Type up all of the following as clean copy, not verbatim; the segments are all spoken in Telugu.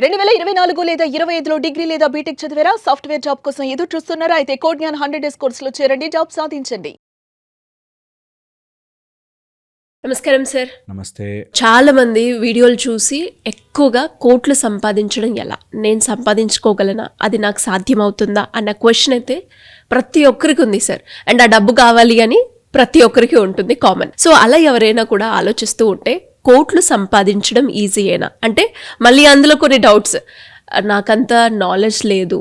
2024 లేదా 25లో డిగ్రీ లేదా బీటెక్ చదివారా? సాఫ్ట్‌వేర్ జాబ్ కోసం ఎదురు చూస్తున్నారా? అయితే కోడ్ జ్ఞాన్ 100 డేస్ కోర్సులో చేరండి. జాబ్ సాధించండి. నమస్కారం సార్. నమస్తే. చాలా మంది వీడియోలు చూసి ఎక్కువగా కోట్లు సంపాదించడం ఎలా, నేను సంపాదించుకోగలనా, అది నాకు సాధ్యమవుతుందా అన్న క్వశ్చన్ అయితే ప్రతి ఒక్కరికి ఉంది సార్. అండ్ ఆ డబ్బు కావాలి అని ప్రతి ఒక్కరికి ఉంటుంది కామన్. సో అలా ఎవరైనా కూడా ఆలోచిస్తూ ఉంటే కోట్లు సంపాదించడం ఈజీయేనా అంటే మళ్ళీ అందులో కొన్ని డౌట్స్, నాకంత నాలెడ్జ్ లేదు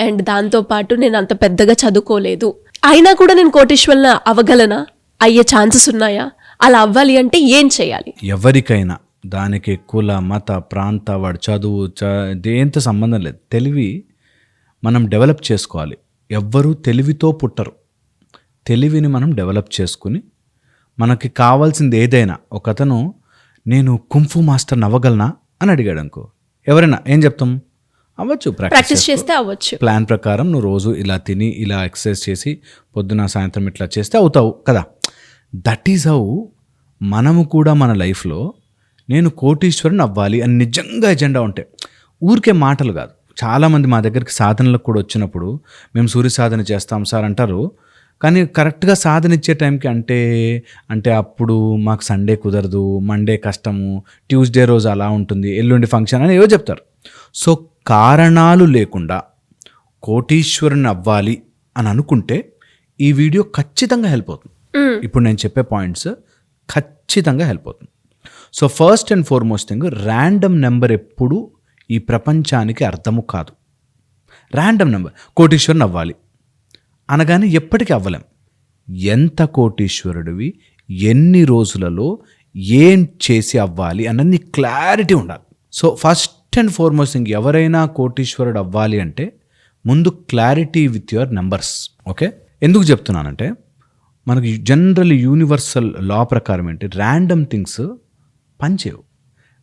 అండ్ దాంతోపాటు నేను అంత పెద్దగా చదువుకోలేదు, అయినా కూడా నేను కోటీశ్వరుని అవ్వగలనా, అయ్యే ఛాన్సెస్ ఉన్నాయా, అలా అవ్వాలి అంటే ఏం చేయాలి? ఎవరికైనా దానికి కుల మత ప్రాంత వాడు చదువు దేంతో సంబంధం లేదు. తెలివి మనం డెవలప్ చేసుకోవాలి. ఎవ్వరూ తెలివితో పుట్టరు. తెలివిని మనం డెవలప్ చేసుకుని మనకి కావాల్సింది ఏదైనా, ఒకతను నేను కుంఫు మాస్టర్ అవ్వగలనా అని అడిగాడు అనుకో, ఎవరైనా ఏం చెప్తాం? అవ్వచ్చు, ప్రాక్టీస్ చేస్తే అవ్వచ్చు. ప్లాన్ ప్రకారం నువ్వు రోజు ఇలా తిని ఇలా ఎక్సర్సైజ్ చేసి పొద్దున సాయంత్రం ఇట్లా చేస్తే అవుతావు కదా. దట్ ఈజ్ హౌ మనము కూడా మన లైఫ్లో నేను కోటీశ్వరుని అవ్వాలి అని నిజంగా ఎజెండా ఉంటే, ఊరికే మాటలు కాదు. చాలామంది మా దగ్గరికి సాధనలకు కూడా వచ్చినప్పుడు మేము సూర్య సాధన చేస్తాం సార్ అంటారు, కానీ కరెక్ట్గా సాధన ఇచ్చే టైంకి అంటే అప్పుడు మాకు సండే కుదరదు, మండే కష్టము, ట్యూస్డే రోజు అలా ఉంటుంది, ఎల్లుండి ఫంక్షన్ అని ఏవో చెప్తారు. సో కారణాలు లేకుండా కోటీశ్వరుని అవ్వాలి అని అనుకుంటే ఈ వీడియో ఖచ్చితంగా హెల్ప్ అవుతుంది. ఇప్పుడు నేను చెప్పే పాయింట్స్ ఖచ్చితంగా హెల్ప్ అవుతుంది. So first and foremost thing, random number ఎప్పుడు ఈ ప్రపంచానికి అర్థము కాదు. ర్యాండమ్ నెంబర్ కోటీశ్వరుని అవ్వాలి అనగానే ఎప్పటికీ అవ్వలేం. ఎంత కోటీశ్వరుడివి, ఎన్ని రోజులలో ఏం చేసి అవ్వాలి అన్నది క్లారిటీ ఉండాలి. So first and foremost thing, ఎవరైనా కోటీశ్వరుడు అవ్వాలి అంటే ముందు clarity with your numbers. Okay, ఎందుకు చెప్తున్నానంటే మనకి జనరల్ యూనివర్సల్ లా ప్రకారం ఏంటి, ర్యాండమ్ థింగ్స్ పనిచేయవు.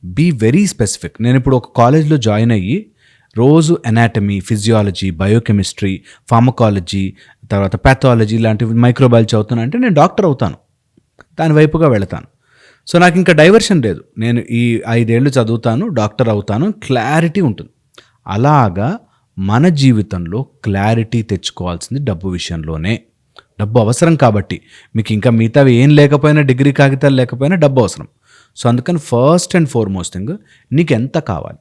Be very specific. నేను ఇప్పుడు ఒక కాలేజ్లో జాయిన్ అయ్యి రోజు ఎనాటమీ, ఫిజియాలజీ, బయోకెమిస్ట్రీ, ఫార్మకాలజీ, తర్వాత ప్యాథాలజీ లాంటివి మైక్రోబయాలజీ చదువుతాను అంటే నేను డాక్టర్ అవుతాను, దాని వైపుగా వెళతాను. సో నాకు ఇంకా డైవర్షన్ లేదు. నేను ఈ 5 ఏళ్ళు చదువుతాను, డాక్టర్ అవుతాను, క్లారిటీ ఉంటుంది. అలాగా మన జీవితంలో క్లారిటీ తెచ్చుకోవాల్సింది డబ్బు విషయంలోనే. డబ్బు అవసరం కాబట్టి, మీకు ఇంకా మిగతావి ఏం లేకపోయినా, డిగ్రీ కాగితాలు లేకపోయినా డబ్బు అవసరం. సో అందుకని ఫస్ట్ అండ్ ఫార్మోస్ట్ థింగ్, నీకు ఎంత కావాలి,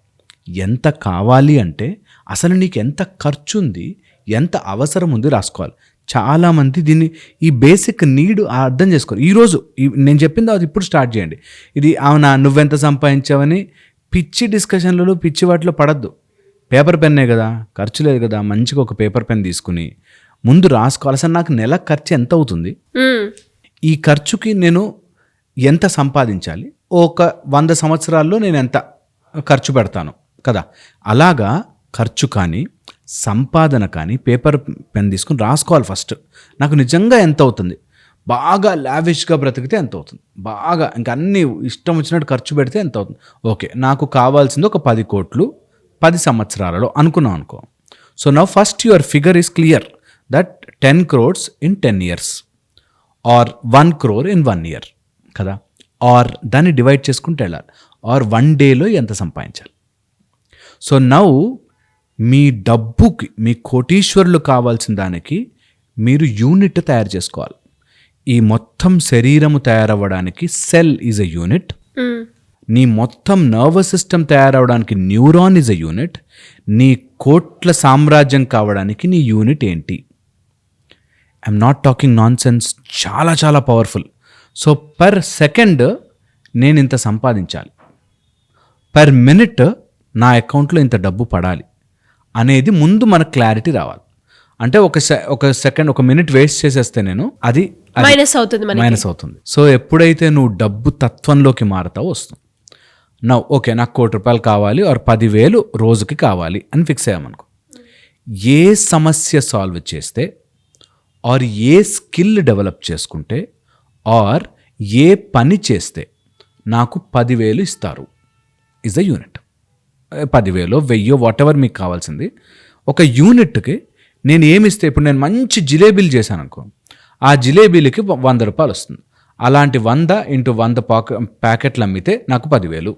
ఎంత కావాలి అంటే అసలు నీకు ఎంత ఖర్చు ఉంది, ఎంత అవసరం ఉంది రాసుకోవాలి. చాలామంది దీన్ని ఈ బేసిక్ నీడ్ అర్థం చేసుకోరు. ఈరోజు నేను చెప్పింది అది ఇప్పుడు స్టార్ట్ చేయండి. ఇది అవునా నువ్వెంత సంపాదించావని పిచ్చి డిస్కషన్లలో, పిచ్చి వాటిలో పడద్దు. పేపర్ పెన్నే కదా, ఖర్చు లేదు కదా, మంచిగా ఒక పేపర్ పెన్ తీసుకుని ముందు రాసుకోవాలి. అసలు నాకు నెల ఖర్చు ఎంత అవుతుంది, ఈ ఖర్చుకి నేను ఎంత సంపాదించాలి, ఒక 100 సంవత్సరాల్లో నేను ఎంత ఖర్చు పెడతాను కదా. అలాగా ఖర్చు కానీ సంపాదన కానీ పేపర్ పెన్ తీసుకుని రాసుకోవాలి. ఫస్ట్ నాకు నిజంగా ఎంత అవుతుంది, బాగా లావిష్గా బ్రతికితే ఎంత అవుతుంది, బాగా ఇంకా అన్నీ ఇష్టం వచ్చినట్టు ఖర్చు పెడితే ఎంత అవుతుంది. ఓకే, నాకు కావాల్సింది ఒక 10 కోట్లు 10 సంవత్సరాలలో అనుకున్నాం అనుకో. So now first your figure is clear that 10 crores in 10 years or 1 crore in 1 year కదా. ఆర్ దాన్ని డివైడ్ చేసుకుంటూ వెళ్ళాలి. ఆర్ 1 dayలో ఎంత సంపాదించాలి. సో నౌ మీ డబ్బుకి, మీ కోటీశ్వరులు కావాల్సిన దానికి మీరు యూనిట్ తయారు చేసుకోవాలి. ఈ మొత్తం శరీరము తయారవ్వడానికి సెల్ ఈజ్ ఎ యూనిట్, నీ మొత్తం నర్వస్ సిస్టమ్ తయారవడానికి న్యూరాన్ ఈజ్ ఎ యూనిట్, నీ కోట్ల సామ్రాజ్యం కావడానికి నీ యూనిట్ ఏంటి. I'm not talking nonsense, చాలా చాలా పవర్ఫుల్. సో పర్ సెకండ్ నేను ఇంత సంపాదించాలి, పర్ మినిట్ నా అకౌంట్లో ఇంత డబ్బు పడాలి అనేది ముందు మనకు క్లారిటీ రావాలి. అంటే ఒక సెకండ్, ఒక మినిట్ వేస్ట్ చేసేస్తే నేను అది మైనస్ అవుతుంది. సో ఎప్పుడైతే నువ్వు డబ్బు తత్వంలోకి మారుతావో వస్తుంది. నా ఓకే, నాకు 1 కోటి రూపాయలు కావాలి ఆర్ 10,000 రోజుకి కావాలి అని ఫిక్స్ అయ్యామనుకో, ఏ సమస్య సాల్వ్ చేస్తే ఆర్ ఏ స్కిల్ డెవలప్ చేసుకుంటే ఆర్ ఏ పని చేస్తే నాకు 10,000 ఇస్తారు is the unit. 10,000 1000 what ever మీకు కావాల్సింది. ఒక యూనిట్కి నేను ఏమిస్తే, ఇప్పుడు నేను మంచి జిలేబీలు చేశాను అనుకో, ఆ జిలేబీలకి 100 రూపాయలు వస్తుంది. అలాంటి 100 × 100 ప్యాకెట్లు అమ్మితే నాకు 10,000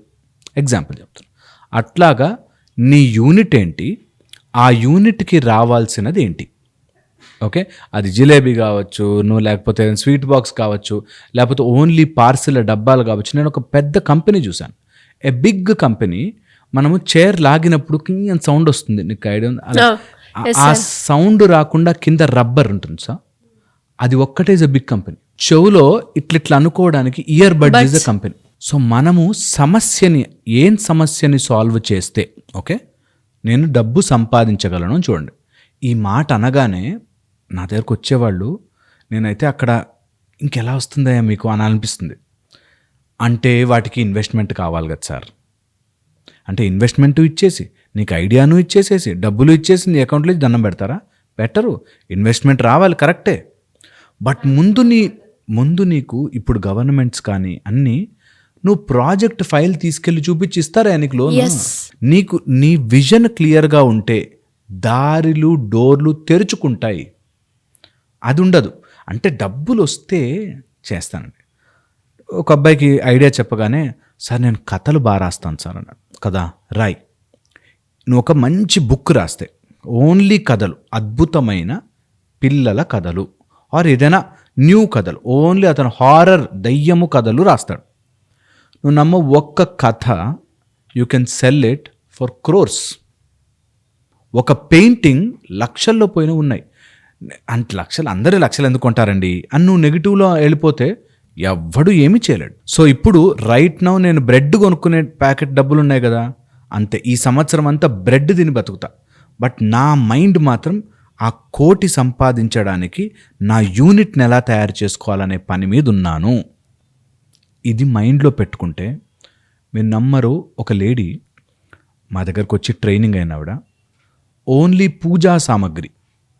ఎగ్జాంపుల్ చెప్తాను. అట్లాగా నీ యూనిట్ ఏంటి, ఆ యూనిట్కి రావాల్సినది ఏంటి. ఓకే, అది జిలేబీ కావచ్చు, నువ్వు లేకపోతే స్వీట్ బాక్స్ కావచ్చు, లేకపోతే ఓన్లీ పార్సిల్ డబ్బాలు కావచ్చు. నేను ఒక పెద్ద కంపెనీ చూశాను, ఏ బిగ్ కంపెనీ. మనము చైర్ లాగినప్పుడు కింగ్ సౌండ్ వస్తుంది, నీకు ఐడియా ఉంది? అలా ఆ సౌండ్ రాకుండా కింద రబ్బర్ ఉంటుంది సార్, అది ఒక్కటే ఇస్ ఎ బిగ్ కంపెనీ. చెవులో ఇట్లిట్లా అనుకోవడానికి ear buds is a company. So మనము ఏం సమస్యని సాల్వ్ చేస్తే ఓకే నేను డబ్బు సంపాదించగలను అని చూడండి. ఈ మాట అనగానే నా దగ్గరకు వచ్చేవాళ్ళు, నేనైతే అక్కడ ఇంకెలా వస్తుందా మీకు అని అనిపిస్తుంది. అంటే వాటికి ఇన్వెస్ట్మెంట్ కావాలి కదా సార్, అంటే ఇన్వెస్ట్మెంట్ ఇచ్చేసి నీకు ఐడియాను ఇచ్చేసేసి డబ్బులు ఇచ్చేసి నీ అకౌంట్లో దండం పెడతారా? పెట్టరు. ఇన్వెస్ట్మెంట్ రావాలి కరెక్టే, బట్ ముందు నీకు ఇప్పుడు గవర్నమెంట్స్ కానీ అన్నీ నువ్వు ప్రాజెక్ట్ ఫైల్ తీసుకెళ్ళి చూపించి ఇస్తారా నీకు లోన్? నీకు నీ విజన్ క్లియర్గా ఉంటే దారిలు డోర్లు తెరుచుకుంటాయి. అది ఉండదు. అంటే డబ్బులు వస్తే చేస్తానండి. ఒక అబ్బాయికి ఐడియా చెప్పగానే, సార్ నేను కథలు బాగా రాస్తాను సార్ అన్నాడు. కదా రాయ్, నువ్వు ఒక మంచి బుక్ రాస్తే ఓన్లీ కథలు, అద్భుతమైన పిల్లల కథలు ఆర్ ఏదైనా న్యూ కథలు, ఓన్లీ అతను హారర్ దయ్యము కథలు రాస్తాడు. నువ్వు నమ్మ, ఒక్క కథ you can sell it for crores. ఒక పెయింటింగ్ లక్షల్లో పోయిన ఉన్నాయి. అంటే అందరూ లక్షలు ఎందుకు కొంటారండి అని నువ్వు నెగిటివ్లో వెళ్ళిపోతే ఎవ్వడు ఏమీ చేయలేడు. సో ఇప్పుడు రైట్ నౌ నేను బ్రెడ్ కొనుక్కునే ప్యాకెట్ డబ్బులు ఉన్నాయి కదా, అంతే. ఈ సంవత్సరం అంతా బ్రెడ్ తిని బతుకుతా, బట్ నా మైండ్ మాత్రం ఆ కోటి సంపాదించడానికి నా యూనిట్ని ఎలా తయారు చేసుకోవాలనే పని మీద ఉన్నాను. ఇది మైండ్లో పెట్టుకుంటే మీరు నమ్మరు. ఒక లేడీ మా దగ్గరకు వచ్చి ట్రైనింగ్ అయిన ఆవిడ ఓన్లీ పూజా సామాగ్రి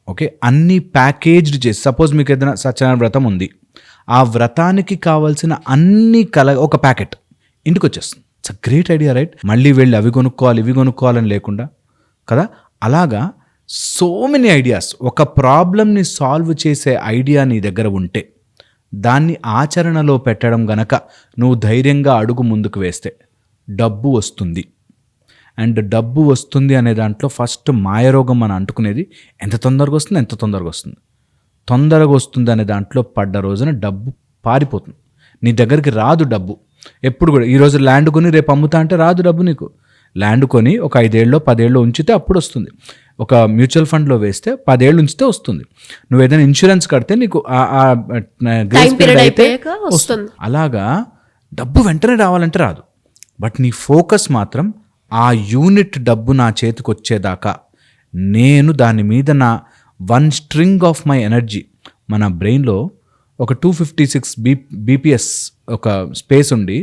ఓకే అన్నీ ప్యాకేజ్డ్ చేసి, సపోజ్ మీకు ఏదైనా సత్యనారాయణ వ్రతం ఉంది, ఆ వ్రతానికి కావాల్సిన అన్ని ఒక ప్యాకెట్ ఇంటికి వచ్చేస్తుంది. It's a great idea right? మళ్ళీ వెళ్ళి అవి కొనుక్కోవాలి ఇవి కొనుక్కోవాలని లేకుండా కదా. అలాగా సో మెనీ ఐడియాస్. ఒక ప్రాబ్లమ్ని సాల్వ్ చేసే ఐడియా నీ దగ్గర ఉంటే దాన్ని ఆచరణలో పెట్టడం గనక నువ్వు ధైర్యంగా అడుగు ముందుకు వేస్తే డబ్బు వస్తుంది. అండ్ డబ్బు వస్తుంది అనే దాంట్లో ఫస్ట్ మాయరోగం మనం అంటుకునేది ఎంత తొందరగా వస్తుంది. తొందరగా వస్తుంది అనే దాంట్లో పడ్డ రోజున డబ్బు పారిపోతుంది. నీ దగ్గరికి రాదు డబ్బు ఎప్పుడు కూడా. ఈరోజు ల్యాండ్ కొని రేపు అమ్ముతా అంటే రాదు డబ్బు నీకు. ల్యాండ్ కొని ఒక 5 ఏళ్ళలో 10 ఏళ్ళలో ఉంచితే అప్పుడు వస్తుంది. ఒక మ్యూచువల్ ఫండ్లో వేస్తే 10 ఏళ్ళు ఉంచితే వస్తుంది. నువ్వు ఏదైనా ఇన్సూరెన్స్ కడితే నీకు గ్రేస్ పీరియడ్ అయితే వస్తుంది. అలాగా డబ్బు వెంటనే రావాలంటే రాదు. బట్ నీ ఫోకస్ మాత్రం ఆ యూనిట్ డబ్బు నా చేతికి వచ్చేదాకా నేను దాని మీద నా 1 స్ట్రింగ్ ఆఫ్ మై ఎనర్జీ. మన బ్రెయిన్లో ఒక 256 బీపీఎస్ ఒక స్పేస్ ఉండి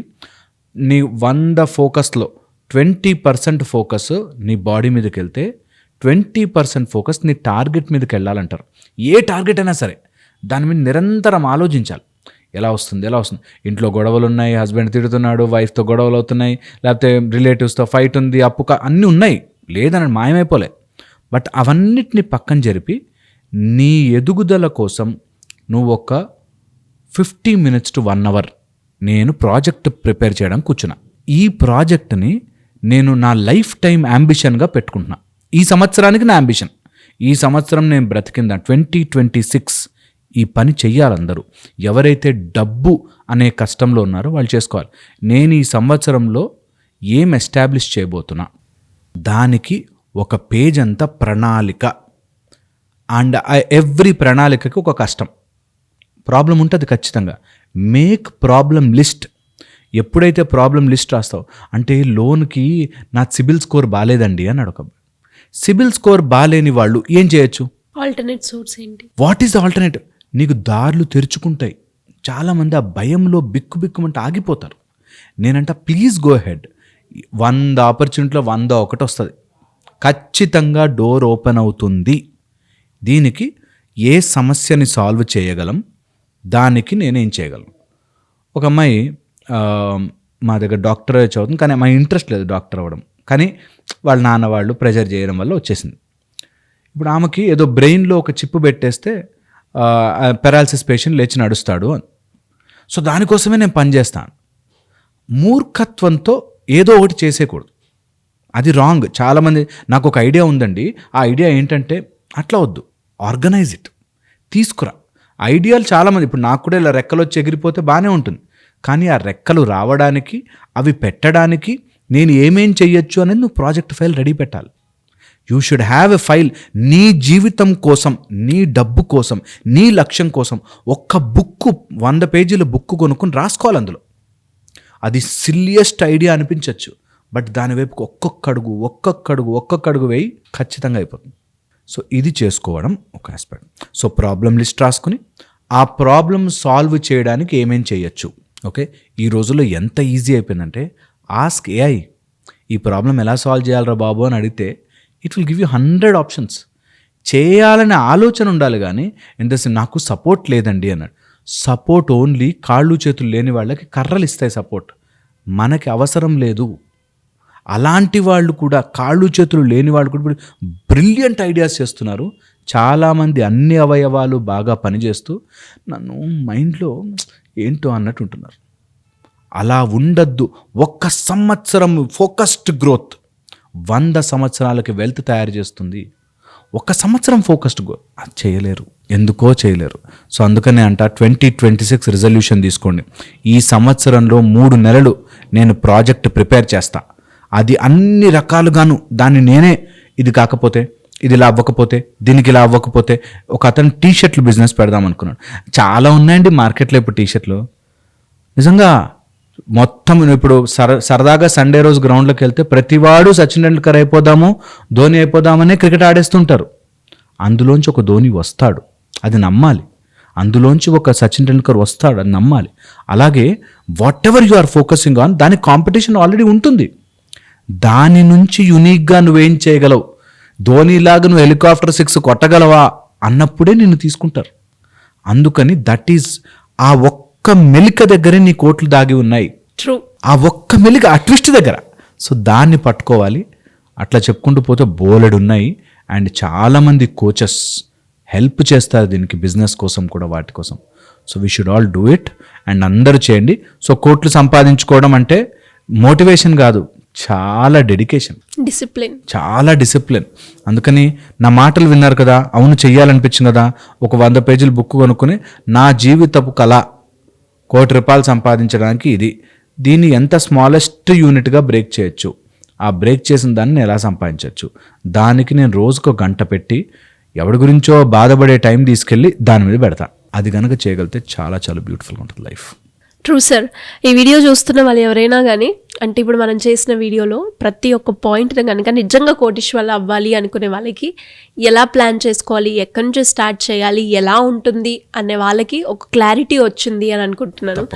నీ 100 ఫోకస్లో 20% ఫోకస్ నీ బాడీ మీదకి వెళ్తే 20% ఫోకస్ నీ టార్గెట్ మీదకి వెళ్ళాలంటారు. ఏ టార్గెట్ అయినా సరే దాని మీద నిరంతరం ఆలోచించాలి. ఎలా వస్తుంది. ఇంట్లో గొడవలు ఉన్నాయి, హస్బెండ్ తిడుతున్నాడు, వైఫ్తో గొడవలు అవుతున్నాయి, లేకపోతే రిలేటివ్స్తో ఫైట్ ఉంది, అప్పు అన్నీ ఉన్నాయి, లేదని మాయమైపోలే. బట్ అవన్నిటిని పక్కన జరిపి నీ ఎదుగుదల కోసం నువ్వు ఒక 50 minutes to 1 hour నేను ప్రాజెక్ట్ ప్రిపేర్ చేయడానికి కూర్చున్నా. ఈ ప్రాజెక్ట్ని నేను నా లైఫ్ టైం యాంబిషన్గా పెట్టుకుంటున్నా. ఈ సంవత్సరానికి నా యాంబిషన్. ఈ సంవత్సరం నేను బ్రతికిందా 2026 ఈ పని చెయ్యాలందరూ. ఎవరైతే డబ్బు అనే కష్టంలో ఉన్నారో వాళ్ళు చేసుకోవాలి. నేను ఈ సంవత్సరంలో ఏం ఎస్టాబ్లిష్ చేయబోతున్నా దానికి ఒక పేజ్ అంతా ప్రణాళిక. అండ్ ఎవ్రీ ప్రణాళికకి ఒక కష్టం ప్రాబ్లం ఉంటుంది ఖచ్చితంగా. Make problem list. ఎప్పుడైతే ప్రాబ్లం లిస్ట్ రాస్తావు అంటే లోన్కి నా సిబిల్ స్కోర్ బాగాలేదండి అన్నాడు ఒక. సిబిల్ స్కోర్ బాగాలేని వాళ్ళు ఏం చేయొచ్చు? ఆల్టర్నేట్ సోర్స్ ఏంటి? What is the alternative? నీకు దారులు తెరుచుకుంటాయి. చాలామంది ఆ భయంలో బిక్కుమంటే ఆగిపోతారు. నేనంట ప్లీజ్ గో హెడ్. 100 ఆపర్చునిటీలో 101 వస్తుంది. ఖచ్చితంగా డోర్ ఓపెన్ అవుతుంది. దీనికి ఏ సమస్యని సాల్వ్ చేయగలం, దానికి నేనేం చేయగలను. ఒక అమ్మాయి మా దగ్గర డాక్టర్ చదువుతుంది, కానీ మా ఇంట్రెస్ట్ లేదు డాక్టర్ అవ్వడం, కానీ వాళ్ళ నాన్న వాళ్ళు ప్రెజర్ చేయడం వల్ల వచ్చేసింది. ఇప్పుడు ఆమెకి ఏదో బ్రెయిన్లో ఒక చిప్పు పెట్టేస్తే పెరాలసిస్ పేషెంట్ లేచి నడుస్తాడు అని. సో దానికోసమే నేను పనిచేస్తాను. మూర్ఖత్వంతో ఏదో ఒకటి చేసేయకూడదు. అది రాంగ్. చాలామంది నాకు ఒక ఐడియా ఉందండి, ఆ ఐడియా ఏంటంటే అట్లా వద్దు, ఆర్గనైజ్ ఇట్, తీసుకురా. ఐడియాలు చాలామంది, ఇప్పుడు నాకు కూడా ఇలా రెక్కలు వచ్చి ఎగిరిపోతే బాగానే ఉంటుంది, కానీ ఆ రెక్కలు రావడానికి, అవి పెట్టడానికి నేను ఏమేం చెయ్యొచ్చు అనేది నువ్వు ప్రాజెక్ట్ ఫైల్ రెడీ పెట్టాలి. You should have a file. నీ జీవితం కోసం, నీ డబ్బు కోసం, నీ లక్ష్యం కోసం ఒక్క బుక్, 100 పేజీల బుక్ కొనుక్కొని రాసుకోవాలి. అందులో అది సిల్లియస్ట్ ఐడియా అనిపించవచ్చు, బట్ దాని వైపుకి ఒక్కొక్క అడుగు వేయి, ఖచ్చితంగా అయిపోతుంది. సో ఇది చేసుకోవడం ఒక ఆస్పెక్ట్. సో ప్రాబ్లం లిస్ట్ రాసుకుని ఆ ప్రాబ్లం సాల్వ్ చేయడానికి ఏమేం చేయొచ్చు. ఓకే, ఈ రోజుల్లో ఎంత ఈజీ అయిపోయిందంటే ఆస్క్ ఏఐ, ఈ ప్రాబ్లం ఎలా సాల్వ్ చేయాలరా బాబు అని అడిగితే it will give you 100 options. చేయాలనే ఆలోచన ఉండాలి, కానీ ఎంతసేపు నాకు సపోర్ట్ లేదండి అన్నాడు. సపోర్ట్ ఓన్లీ కాళ్ళు చేతులు లేని వాళ్ళకి కర్రలు ఇస్తాయి సపోర్ట్, మనకి అవసరం లేదు. అలాంటి వాళ్ళు కూడా, కాళ్ళు చేతులు లేని వాళ్ళు కూడా ఇప్పుడు బ్రిలియంట్ ఐడియాస్ చేస్తున్నారు. చాలామంది అన్ని అవయవాలు బాగా పనిచేస్తూ నన్ను మైండ్లో ఏంటో అన్నట్టు ఉంటున్నారు. అలా ఉండద్దు. 1 సంవత్సరం ఫోకస్డ్ గ్రోత్ 100 సంవత్సరాలకి వెల్త్ తయారు చేస్తుంది. 1 సంవత్సరం ఫోకస్డ్ గ్రోత్ అది చేయలేరు, ఎందుకో చేయలేరు. సో అందుకనే అంట 2026 రిజల్యూషన్ తీసుకోండి. ఈ సంవత్సరంలో 3 నెలలు నేను ప్రాజెక్ట్ ప్రిపేర్ చేస్తా, అది అన్ని రకాలుగాను దాన్ని నేనే, ఇది కాకపోతే, ఇది ఇలా అవ్వకపోతే, దీనికి ఇలా అవ్వకపోతే. ఒక అతను టీషర్ట్లు బిజినెస్ పెడదాం అనుకున్నాడు. చాలా ఉన్నాయండి మార్కెట్లో ఇప్పుడు టీషర్ట్లు. నిజంగా మొత్తం ఇప్పుడు సరదాగా సండే రోజు గ్రౌండ్లోకి వెళ్తే ప్రతివాడు సచిన్ టెండూల్కర్ అయిపోదాము, ధోని అయిపోదామనే క్రికెట్ ఆడేస్తుంటారు. అందులోంచి ఒక ధోని వస్తాడు, అది నమ్మాలి. అందులోంచి ఒక సచిన్ టెండూల్కర్ వస్తాడు, అది నమ్మాలి. అలాగే whatever you are focusing on, దాని కాంపిటీషన్ ఆల్రెడీ ఉంటుంది. దాని నుంచి యునిక్గా నువ్వేం చేయగలవు, ధోనిలాగా నువ్వు హెలికాప్టర్ 6 కొట్టగలవా అన్నప్పుడే నిన్ను తీసుకుంటారు. అందుకని దట్ ఈజ్ ఆ ఒక్క మెలిక దగ్గరే నీ కోట్లు దాగి ఉన్నాయి. ట్రూ. ఆ ఒక్క మెలిక, ఆ ట్విస్ట్ దగ్గర. సో దాన్ని పట్టుకోవాలి. అట్లా చెప్పుకుంటూ పోతే బోలెడు ఉన్నాయి. అండ్ చాలామంది కోచెస్ హెల్ప్ చేస్తారు దీనికి, బిజినెస్ కోసం కూడా, వాటి కోసం. So we should all do it. And అందరూ చేయండి. సో కోట్లు సంపాదించుకోవడం అంటే మోటివేషన్ కాదు, చాలా డెడికేషన్, డిసిప్లిన్, చాలా డిసిప్లిన్. అందుకని నా మాటలు విన్నారు కదా, అవును చెయ్యాలనిపించింది కదా, ఒక 100 పేజీల బుక్ కొనుక్కొని నా జీవితపు కళ ₹1 కోటి సంపాదించడానికి ఇది, దీన్ని ఎంత స్మాలెస్ట్ యూనిట్గా బ్రేక్ చేయొచ్చు, ఆ బ్రేక్ చేసిన దాన్ని ఎలా సంపాదించవచ్చు, దానికి నేను రోజుకు 1 గంట పెట్టి ఎవరి గురించో బాధపడే టైం తీసుకెళ్ళి దాని మీద పెడతా. అది కనుక చేయగలిగితే చాలా చాలా బ్యూటిఫుల్గా ఉంటుంది లైఫ్. True sir. ఈ వీడియో చూస్తున్న వాళ్ళు ఎవరైనా కానీ, అంటే ఇప్పుడు మనం చేసిన వీడియోలో ప్రతి ఒక్క పాయింట్ని కనుక నిజంగా కోటీశ్వర్లు అవ్వాలి అనుకునే వాళ్ళకి ఎలా ప్లాన్ చేసుకోవాలి, ఎక్కడి నుంచి స్టార్ట్ చేయాలి, ఎలా ఉంటుంది అనే వాళ్ళకి ఒక క్లారిటీ వచ్చింది అని అనుకుంటున్నాను.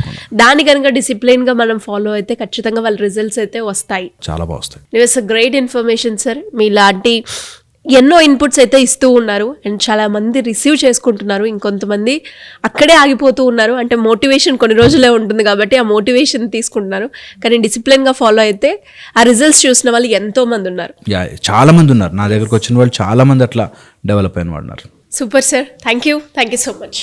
దాని కనుక డిసిప్లిన్గా మనం ఫాలో అయితే ఖచ్చితంగా వాళ్ళ రిజల్ట్స్ అయితే వస్తాయి, చాలా బాగా వస్తాయి. It's a great information sir. మీ ఇలాంటి ఎన్నో ఇన్పుట్స్ అయితే ఇస్తూ ఉన్నారు అండ్ చాలా మంది రిసీవ్ చేసుకుంటున్నారు. ఇంకొంతమంది అక్కడే ఆగిపోతూ ఉన్నారు. అంటే మోటివేషన్ కొన్ని రోజులే ఉంటుంది కాబట్టి ఆ మోటివేషన్ తీసుకుంటున్నారు, కానీ డిసిప్లిన్గా ఫాలో అయితే ఆ రిజల్ట్స్ చూసిన వాళ్ళు ఎంతో మంది ఉన్నారు. చాలా మంది ఉన్నారు నా దగ్గరకు వచ్చిన వాళ్ళు, చాలా మంది అట్లా డెవలప్ అయిన వాళ్ళు ఉన్నారు. Super sir. Thank you so much.